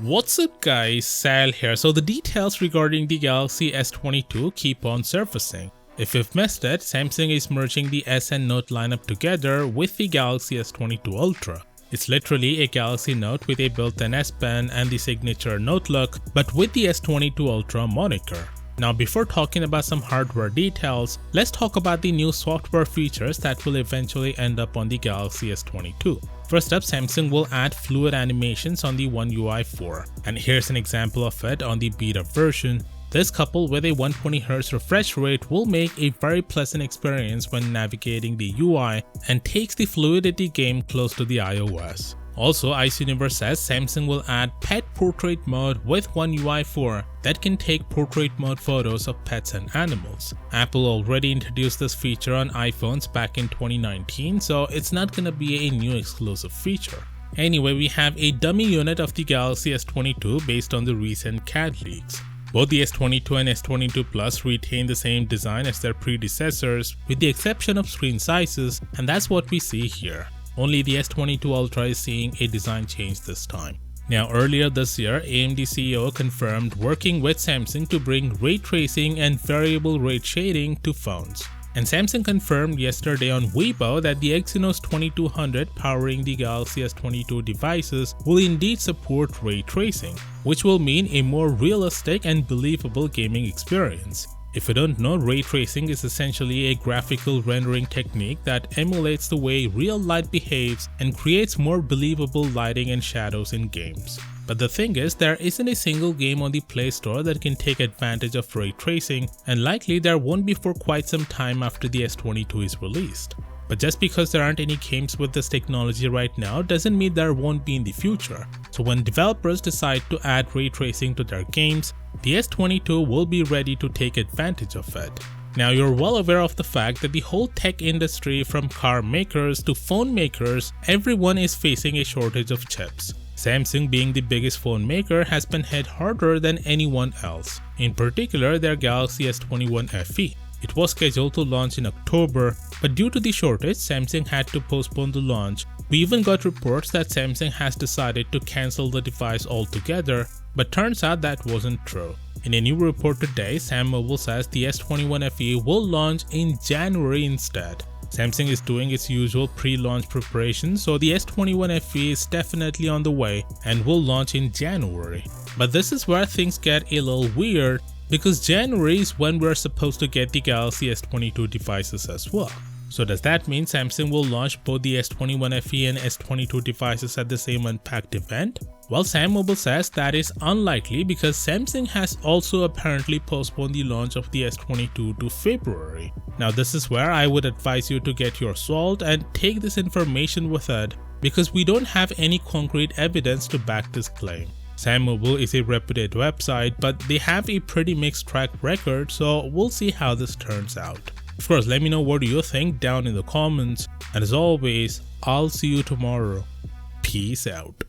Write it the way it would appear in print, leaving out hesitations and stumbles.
What's up guys, Sal here. So the details regarding the Galaxy S22 keep on surfacing. If you've missed it, Samsung is merging the S and Note lineup together with the Galaxy S22 Ultra. It's literally a Galaxy Note with a built-in S Pen and the signature Note look, but with the S22 Ultra moniker. Now before talking about some hardware details, let's talk about the new software features that will eventually end up on the Galaxy S22. First up, Samsung will add fluid animations on the One UI 4, and here's an example of it on the beta version. This coupled with a 120Hz refresh rate will make a very pleasant experience when navigating the UI and takes the fluidity game close to the iOS. Also, Ice Universe says Samsung will add Pet Portrait mode with One UI 4 that can take portrait mode photos of pets and animals. Apple already introduced this feature on iPhones back in 2019, so it's not gonna be a new exclusive feature. Anyway, we have a dummy unit of the Galaxy S22 based on the recent CAD leaks. Both the S22 and S22 Plus retain the same design as their predecessors with the exception of screen sizes, and that's what we see here. Only the S22 Ultra is seeing a design change this time. Now earlier this year, AMD CEO confirmed working with Samsung to bring ray tracing and variable rate shading to phones. And Samsung confirmed yesterday on Weibo that the Exynos 2200 powering the Galaxy S22 devices will indeed support ray tracing, which will mean a more realistic and believable gaming experience. If you don't know, ray tracing is essentially a graphical rendering technique that emulates the way real light behaves and creates more believable lighting and shadows in games. But the thing is, there isn't a single game on the Play Store that can take advantage of ray tracing, and likely there won't be for quite some time after the S22 is released. But just because there aren't any games with this technology right now doesn't mean there won't be in the future. So when developers decide to add ray tracing to their games, the S22 will be ready to take advantage of it. Now you're well aware of the fact that the whole tech industry, from car makers to phone makers, everyone is facing a shortage of chips. Samsung, being the biggest phone maker, has been hit harder than anyone else, in particular their Galaxy S21 FE. It was scheduled to launch in October, but due to the shortage, Samsung had to postpone the launch. We even got reports that Samsung has decided to cancel the device altogether, but turns out that wasn't true. In a new report today, Sam Mobile says the S21 FE will launch in January instead. Samsung is doing its usual pre-launch preparation, so the S21 FE is definitely on the way and will launch in January. But this is where things get a little weird, because January is when we're supposed to get the Galaxy S22 devices as well. So does that mean Samsung will launch both the S21 FE and S22 devices at the same Unpacked event? Well, Sam Mobile says that is unlikely because Samsung has also apparently postponed the launch of the S22 to February. Now this is where I would advise you to get your salt and take this information with it, because we don't have any concrete evidence to back this claim. Sam Mobile is a reputed website, but they have a pretty mixed track record, so we'll see how this turns out. Of course, let me know what you think down in the comments, and as always, I'll see you tomorrow. Peace out.